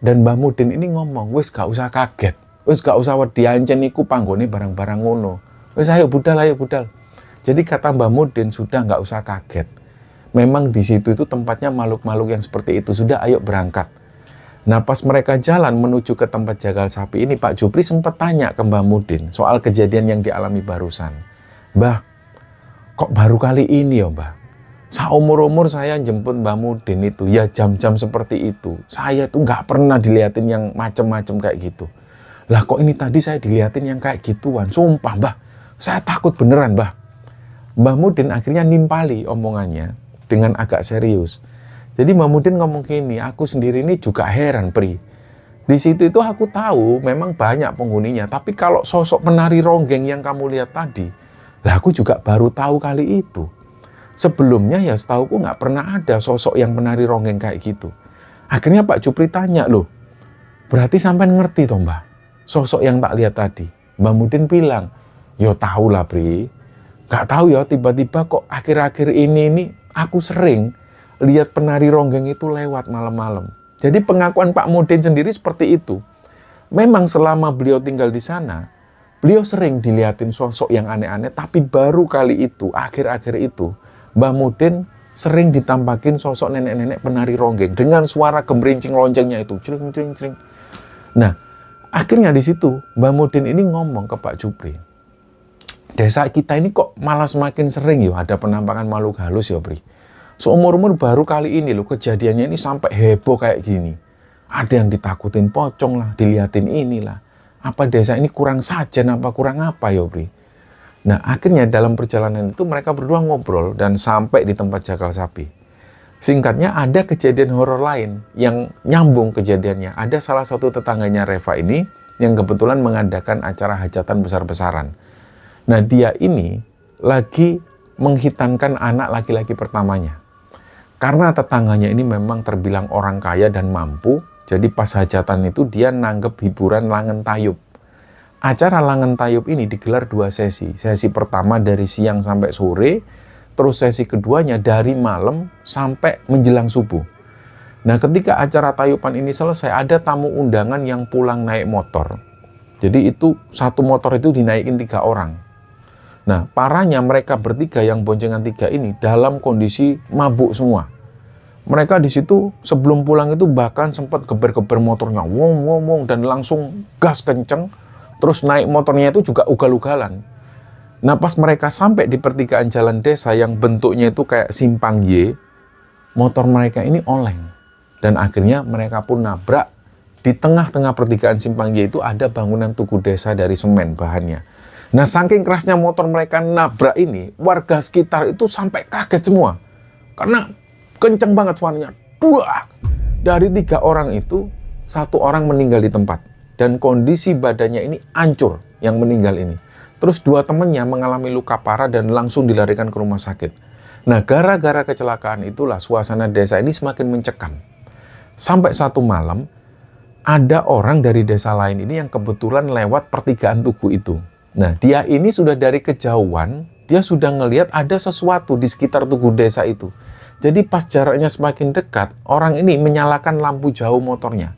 dan Mbah Mudin ini ngomong, "Wes gak usah kaget, wes gak usah wedi ancen iku panggone barang-barang ngono. Wes ayo budal, ayo budal." Jadi kata Mbah Mudin sudah nggak usah kaget. memang di situ itu tempatnya makhluk-makhluk yang seperti itu. Sudah, ayo berangkat. Nah, pas mereka jalan menuju ke tempat jagal sapi ini, Pak Jupri sempat tanya ke Mbah Mudin soal kejadian yang dialami barusan. Mbah, kok baru kali ini ya Mbah? Seumur-umur saya jemput Mbah Mudin itu, ya jam-jam seperti itu. Saya tuh nggak pernah diliatin yang macem-macem kayak gitu. Lah kok ini tadi saya diliatin yang kayak gituan. Sumpah Mbah, saya takut beneran Mbah. Mbah Mudin akhirnya nimpali omongannya dengan agak serius. Jadi Mbah Mudin ngomong gini, aku sendiri ini juga heran Pri. Di situ itu aku tahu memang banyak penghuninya, tapi kalau sosok penari ronggeng yang kamu lihat tadi, lah aku juga baru tahu kali itu. Sebelumnya ya setauku nggak pernah ada sosok yang penari ronggeng kayak gitu. Akhirnya Pak Jupri tanya, loh, berarti sampean ngerti toh Mbah, sosok yang tak lihat tadi? Mbah Mudin bilang, yo tahu lah Pri. Gak tahu ya, tiba-tiba kok akhir-akhir ini aku sering lihat penari ronggeng itu lewat malam-malam. Jadi pengakuan Pak Mudin sendiri seperti itu. Memang selama beliau tinggal di sana, beliau sering dilihatin sosok yang aneh-aneh, tapi baru kali itu, akhir-akhir itu, Mbah Mudin sering ditampakin sosok nenek-nenek penari ronggeng dengan suara gemerincing loncengnya itu, cering-cering-cering. Nah, akhirnya di situ Mbah Mudin ini ngomong ke Pak Jupri, desa kita ini kok malah semakin sering ya ada penampakan makhluk halus ya Pri. Seumur-umur baru kali ini loh kejadiannya ini sampai heboh kayak gini. Ada yang ditakutin pocong lah, diliatin inilah. Apa desa ini kurang sajen apa kurang apa ya Pri. Nah akhirnya dalam perjalanan itu mereka berdua ngobrol dan sampai di tempat jagal sapi. Singkatnya ada kejadian horor lain yang nyambung kejadiannya. Ada salah satu tetangganya Reva ini yang kebetulan mengadakan acara hajatan besar-besaran. Nah dia ini lagi menghitankan anak laki-laki pertamanya. Karena tetangganya ini memang terbilang orang kaya dan mampu, jadi pas hajatan itu dia nanggep hiburan Langen Tayub. Acara Langen Tayub ini digelar 2 sesi. Sesi pertama dari siang sampai sore, terus sesi keduanya dari malam sampai menjelang subuh. Nah ketika acara tayuban ini selesai, ada tamu undangan yang pulang naik motor. Jadi itu satu motor itu dinaikin 3 orang. Nah, parahnya mereka bertiga yang boncengan 3 ini dalam kondisi mabuk semua. Mereka di situ sebelum pulang itu bahkan sempat geber-geber motornya, wong, dan langsung gas kenceng, terus naik motornya itu juga ugal-ugalan. Nah, pas mereka sampai di pertigaan jalan desa yang bentuknya itu kayak simpang Y, motor mereka ini oleng. Dan akhirnya mereka pun nabrak. Di tengah-tengah pertigaan simpang Y itu ada bangunan tugu desa dari semen bahannya. Nah, saking kerasnya motor mereka nabrak ini, warga sekitar itu sampai kaget semua. Karena kenceng banget suaranya. Duak! Dari 3 orang itu, 1 orang meninggal di tempat. Dan kondisi badannya ini hancur yang meninggal ini. Terus 2 temannya mengalami luka parah dan langsung dilarikan ke rumah sakit. Nah, gara-gara kecelakaan itulah suasana desa ini semakin mencekam. Sampai satu malam, ada orang dari desa lain ini yang kebetulan lewat pertigaan tugu itu. Nah, dia ini sudah dari kejauhan, dia sudah ngelihat ada sesuatu di sekitar tugu desa itu. Jadi pas jaraknya semakin dekat, orang ini menyalakan lampu jauh motornya.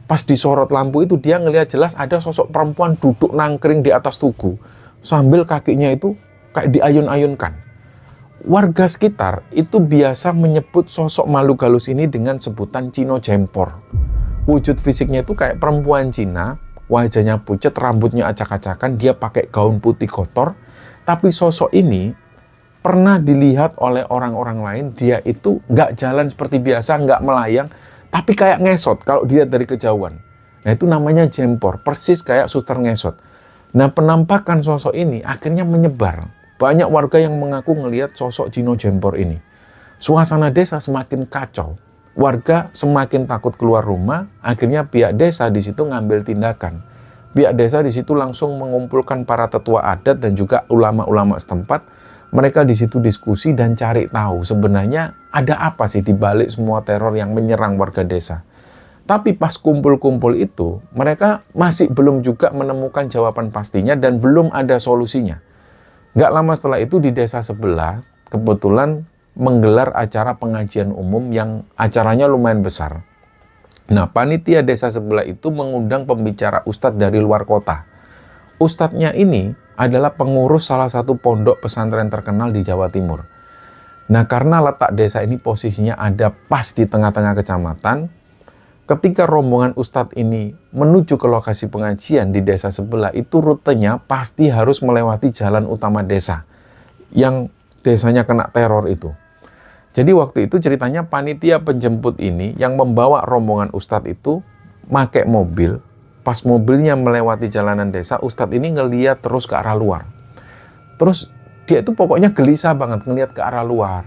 Pas disorot lampu itu, dia ngelihat jelas ada sosok perempuan duduk nangkring di atas tugu. Sambil kakinya itu kayak diayun-ayunkan. Warga sekitar itu biasa menyebut sosok makhluk halus ini dengan sebutan Cino Jempor. Wujud fisiknya itu kayak perempuan Cina, wajahnya pucat, rambutnya acak-acakan, dia pakai gaun putih kotor. Tapi sosok ini pernah dilihat oleh orang-orang lain, dia itu nggak jalan seperti biasa, nggak melayang, tapi kayak ngesot kalau dilihat dari kejauhan. Nah itu namanya jempor, persis kayak suster ngesot. Nah penampakan sosok ini akhirnya menyebar. Banyak warga yang mengaku ngelihat sosok Cino Jempor ini. Suasana desa semakin kacau. Warga semakin takut keluar rumah, akhirnya pihak desa di situ ngambil tindakan. Pihak desa di situ langsung mengumpulkan para tetua adat dan juga ulama-ulama setempat. Mereka di situ diskusi dan cari tahu sebenarnya ada apa sih di balik semua teror yang menyerang warga desa. Tapi pas kumpul-kumpul itu, mereka masih belum juga menemukan jawaban pastinya dan belum ada solusinya. Nggak lama setelah itu di desa sebelah, kebetulan menggelar acara pengajian umum yang acaranya lumayan besar. Nah, panitia desa sebelah itu mengundang pembicara ustadz dari luar kota. Ustadznya ini adalah pengurus salah satu pondok pesantren terkenal di Jawa Timur. Nah, karena letak desa ini posisinya ada pas di tengah-tengah kecamatan, ketika rombongan ustadz ini menuju ke lokasi pengajian di desa sebelah, itu rutenya pasti harus melewati jalan utama desa, yang desanya kena teror itu. Jadi waktu itu ceritanya panitia penjemput ini yang membawa rombongan ustadz itu pakai mobil. Pas mobilnya melewati jalanan desa, ustadz ini ngeliat terus ke arah luar. Terus dia itu pokoknya gelisah banget ngeliat ke arah luar.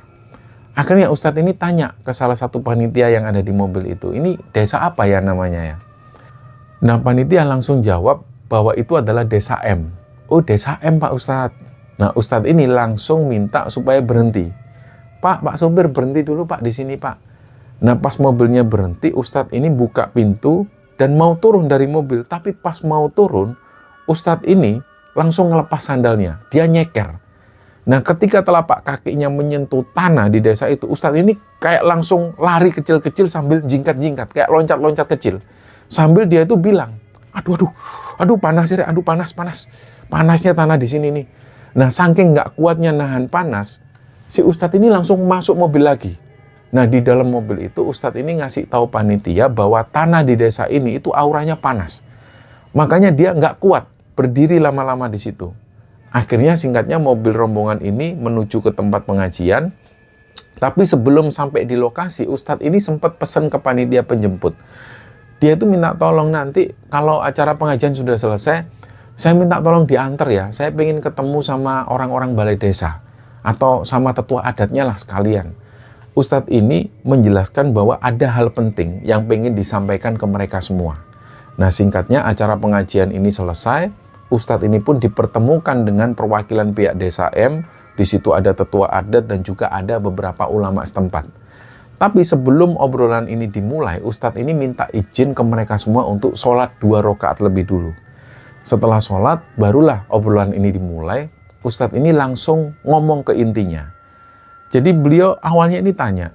Akhirnya ustadz ini tanya ke salah satu panitia yang ada di mobil itu, ini desa apa ya namanya ya? Nah, panitia langsung jawab bahwa itu adalah desa M. Oh, desa M Pak Ustadz. Nah, ustadz ini langsung minta supaya berhenti. Pak sopir berhenti dulu Pak di sini Pak. Nah, pas mobilnya berhenti, ustadz ini buka pintu dan mau turun dari mobil. Tapi pas mau turun, ustadz ini langsung ngelepas sandalnya, dia nyeker. Nah, ketika telapak kakinya menyentuh tanah di desa itu, ustadz ini kayak langsung lari kecil-kecil sambil jingkat-jingkat, kayak loncat-loncat kecil. Sambil dia itu bilang, aduh panas ya, aduh panas, panasnya tanah di sini nih. Nah, saking nggak kuatnya nahan panas, si ustadz ini langsung masuk mobil lagi. Nah, di dalam mobil itu ustadz ini ngasih tahu panitia bahwa tanah di desa ini itu auranya panas. Makanya dia nggak kuat berdiri lama-lama di situ. Akhirnya singkatnya mobil rombongan ini menuju ke tempat pengajian. Tapi sebelum sampai di lokasi, ustadz ini sempat pesan ke panitia penjemput. Dia itu minta tolong nanti kalau acara pengajian sudah selesai, saya minta tolong diantar ya. Saya pengen ketemu sama orang-orang balai desa atau sama tetua adatnya lah sekalian. Ustadz ini menjelaskan bahwa ada hal penting yang pengen disampaikan ke mereka semua. Nah, singkatnya acara pengajian ini selesai. Ustadz ini pun dipertemukan dengan perwakilan pihak desa M. Di situ ada tetua adat dan juga ada beberapa ulama setempat. Tapi sebelum obrolan ini dimulai, ustadz ini minta izin ke mereka semua untuk sholat 2 rakaat lebih dulu. Setelah sholat, barulah obrolan ini dimulai. Ustadz ini langsung ngomong ke intinya. Jadi beliau awalnya ini tanya,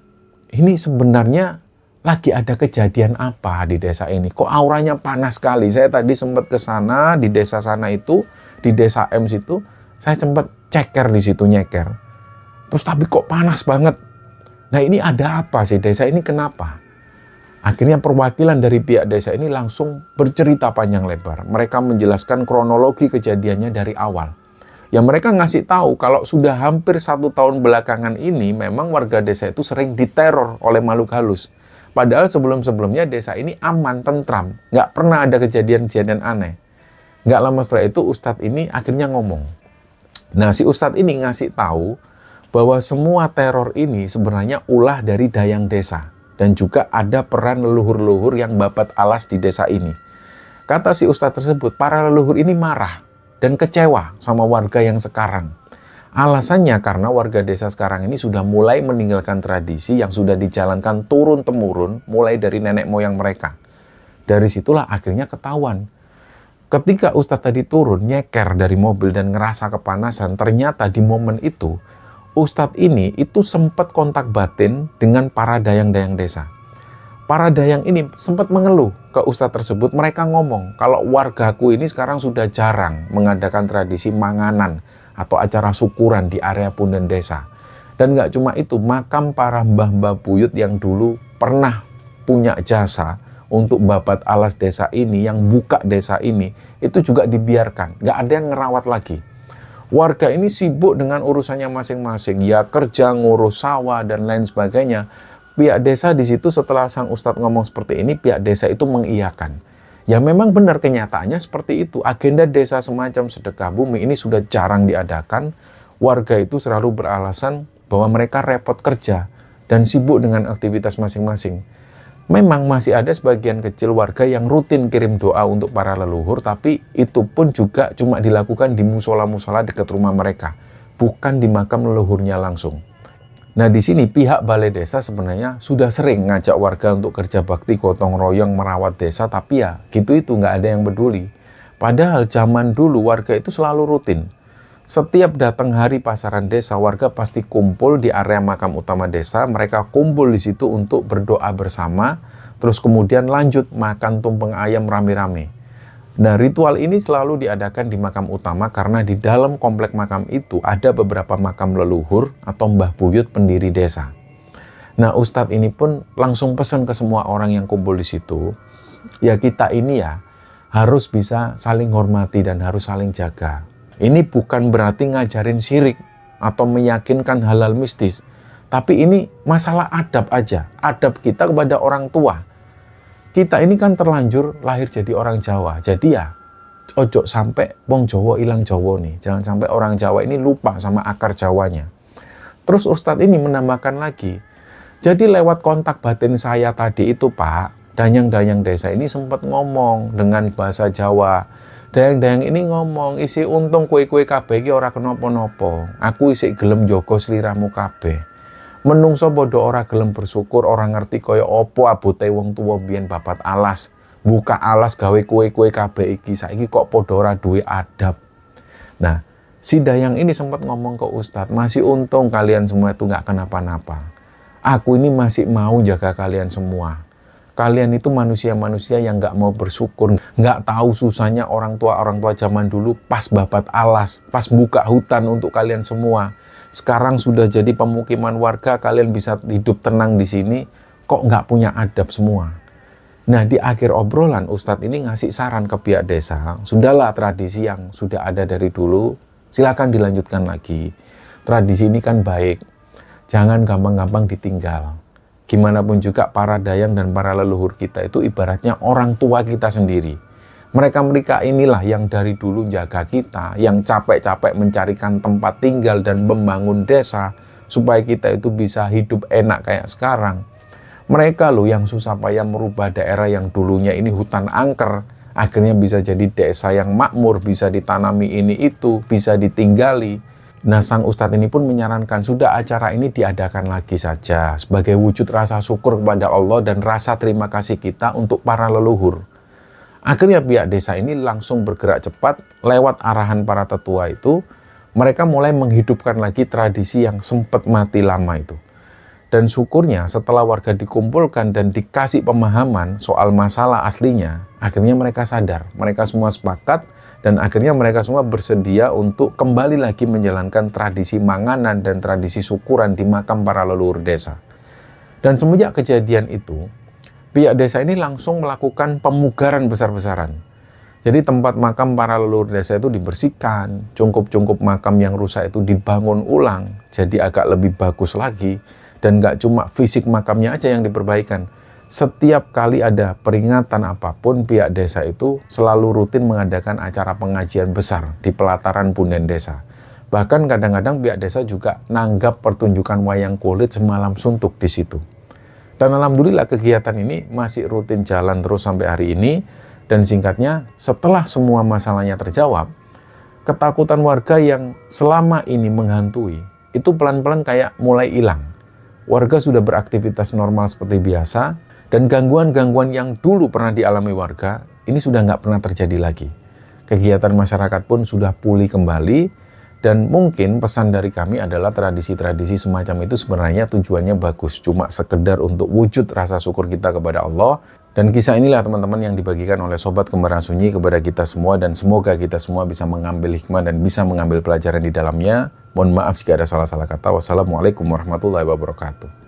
ini sebenarnya lagi ada kejadian apa di desa ini? Kok auranya panas sekali? Saya tadi sempat ke sana, di desa sana itu, di desa M situ, saya sempat ceker di situ, nyeker. Terus tapi kok panas banget? Nah, ini ada apa sih? Desa ini kenapa? Akhirnya perwakilan dari pihak desa ini langsung bercerita panjang lebar. Mereka menjelaskan kronologi kejadiannya dari awal. Ya, mereka ngasih tahu kalau sudah hampir 1 tahun belakangan ini memang warga desa itu sering diteror oleh makhluk halus. Padahal sebelum-sebelumnya desa ini aman, tentram. Nggak pernah ada kejadian-kejadian aneh. Nggak lama setelah itu ustadz ini akhirnya ngomong. Nah, si ustadz ini ngasih tahu bahwa semua teror ini sebenarnya ulah dari dayang desa. Dan juga ada peran leluhur-leluhur yang babat alas di desa ini. Kata si ustadz tersebut, para leluhur ini marah dan kecewa sama warga yang sekarang. Alasannya karena warga desa sekarang ini sudah mulai meninggalkan tradisi yang sudah dijalankan turun-temurun mulai dari nenek moyang mereka. Dari situlah akhirnya ketahuan. Ketika ustadz tadi turun nyeker dari mobil dan ngerasa kepanasan, ternyata di momen itu ustadz ini itu sempat kontak batin dengan para dayang-dayang desa. Para dayang ini sempat mengeluh ke ustadz tersebut. Mereka ngomong kalau wargaku ini sekarang sudah jarang mengadakan tradisi manganan atau acara syukuran di area punden desa. Dan nggak cuma itu, makam para mbah-mbah buyut yang dulu pernah punya jasa untuk babat alas desa ini, yang buka desa ini, itu juga dibiarkan. Nggak ada yang ngerawat lagi. Warga ini sibuk dengan urusannya masing-masing, ya kerja, ngurus sawah, dan lain sebagainya. Pihak desa di situ setelah sang ustadz ngomong seperti ini, pihak desa itu mengiyakan. Ya memang benar kenyataannya seperti itu. Agenda desa semacam sedekah bumi ini sudah jarang diadakan. Warga itu selalu beralasan bahwa mereka repot kerja dan sibuk dengan aktivitas masing-masing. Memang masih ada sebagian kecil warga yang rutin kirim doa untuk para leluhur, tapi itu pun juga cuma dilakukan di musola-musola dekat rumah mereka, bukan di makam leluhurnya langsung. Nah, di sini pihak balai desa sebenarnya sudah sering ngajak warga untuk kerja bakti gotong royong merawat desa, tapi ya gitu itu nggak ada yang peduli. Padahal zaman dulu warga itu selalu rutin. Setiap datang hari pasaran desa, warga pasti kumpul di area makam utama desa. Mereka kumpul di situ untuk berdoa bersama, terus kemudian lanjut makan tumpeng ayam rame-rame. Nah, ritual ini selalu diadakan di makam utama karena di dalam komplek makam itu ada beberapa makam leluhur atau mbah buyut pendiri desa. Nah, Ustadz ini pun langsung pesan ke semua orang yang kumpul di situ, ya kita ini ya harus bisa saling hormati dan harus saling jaga. Ini bukan berarti ngajarin syirik atau meyakinkan halal mistis, tapi ini masalah adab aja, adab kita kepada orang tua. Kita ini kan terlanjur lahir jadi orang Jawa, jadi ya ojo sampai wong Jawa ilang Jawa nih, jangan sampai orang Jawa ini lupa sama akar Jawanya. Terus Ustadz ini menambahkan lagi, jadi lewat kontak batin saya tadi itu Pak, dayang-dayang desa ini sempat ngomong dengan bahasa Jawa. Dayang-dayang ini ngomong, isi untung kue-kue kabeh iki ora kenapa-napa. Aku isi gelem jaga sliramu kabeh. Menungso bodo ora gelem bersyukur, orang ngerti kaya apa abote wong tuwa biyen babat alas. Buka alas gawe kue-kue kabeh iki, saiki kok podo ora duwe adab. Nah, si dayang ini sempat ngomong ke Ustadz, masih untung kalian semua itu nggak kenapa-napa. Aku ini masih mau jaga kalian semua. Kalian itu manusia-manusia yang nggak mau bersyukur, nggak tahu susahnya orang tua zaman dulu pas babat alas, pas buka hutan untuk kalian semua. Sekarang sudah jadi pemukiman warga, kalian bisa hidup tenang di sini, kok nggak punya adab semua. Nah, di akhir obrolan Ustadz ini ngasih saran ke pihak desa, sudahlah tradisi yang sudah ada dari dulu, silakan dilanjutkan lagi. Tradisi ini kan baik, jangan gampang-gampang ditinggal. Gimana pun juga para dayang dan para leluhur kita itu ibaratnya orang tua kita sendiri. Mereka inilah yang dari dulu jaga kita, yang capek-capek mencarikan tempat tinggal dan membangun desa supaya kita itu bisa hidup enak kayak sekarang. Mereka loh yang susah payah merubah daerah yang dulunya ini hutan angker, akhirnya bisa jadi desa yang makmur, bisa ditanami ini itu, bisa ditinggali. Nah, sang ustadz ini pun menyarankan, sudah acara ini diadakan lagi saja sebagai wujud rasa syukur kepada Allah dan rasa terima kasih kita untuk para leluhur. Akhirnya pihak desa ini langsung bergerak cepat lewat arahan para tetua itu. Mereka mulai menghidupkan lagi tradisi yang sempat mati lama itu. Dan syukurnya setelah warga dikumpulkan dan dikasih pemahaman soal masalah aslinya, akhirnya mereka sadar, mereka semua sepakat dan akhirnya mereka semua bersedia untuk kembali lagi menjalankan tradisi manganan dan tradisi syukuran di makam para leluhur desa. Dan semenjak kejadian itu, pihak desa ini langsung melakukan pemugaran besar-besaran. Jadi tempat makam para leluhur desa itu dibersihkan, cungkup-cungkup makam yang rusak itu dibangun ulang, jadi agak lebih bagus lagi. Dan gak cuma fisik makamnya aja yang diperbaikan. Setiap kali ada peringatan apapun, pihak desa itu selalu rutin mengadakan acara pengajian besar di pelataran punden desa. Bahkan kadang-kadang pihak desa juga nanggap pertunjukan wayang kulit semalam suntuk di situ. Dan alhamdulillah kegiatan ini masih rutin jalan terus sampai hari ini. Dan singkatnya, setelah semua masalahnya terjawab, ketakutan warga yang selama ini menghantui, itu pelan-pelan kayak mulai hilang. Warga sudah beraktivitas normal seperti biasa, dan gangguan-gangguan yang dulu pernah dialami warga, ini sudah nggak pernah terjadi lagi. Kegiatan masyarakat pun sudah pulih kembali, dan mungkin pesan dari kami adalah tradisi-tradisi semacam itu sebenarnya tujuannya bagus, cuma sekedar untuk wujud rasa syukur kita kepada Allah. Dan kisah inilah teman-teman yang dibagikan oleh Sobat Kembaran Sunyi kepada kita semua, dan semoga kita semua bisa mengambil hikmah dan bisa mengambil pelajaran di dalamnya. Mohon maaf jika ada salah-salah kata. Wassalamualaikum warahmatullahi wabarakatuh.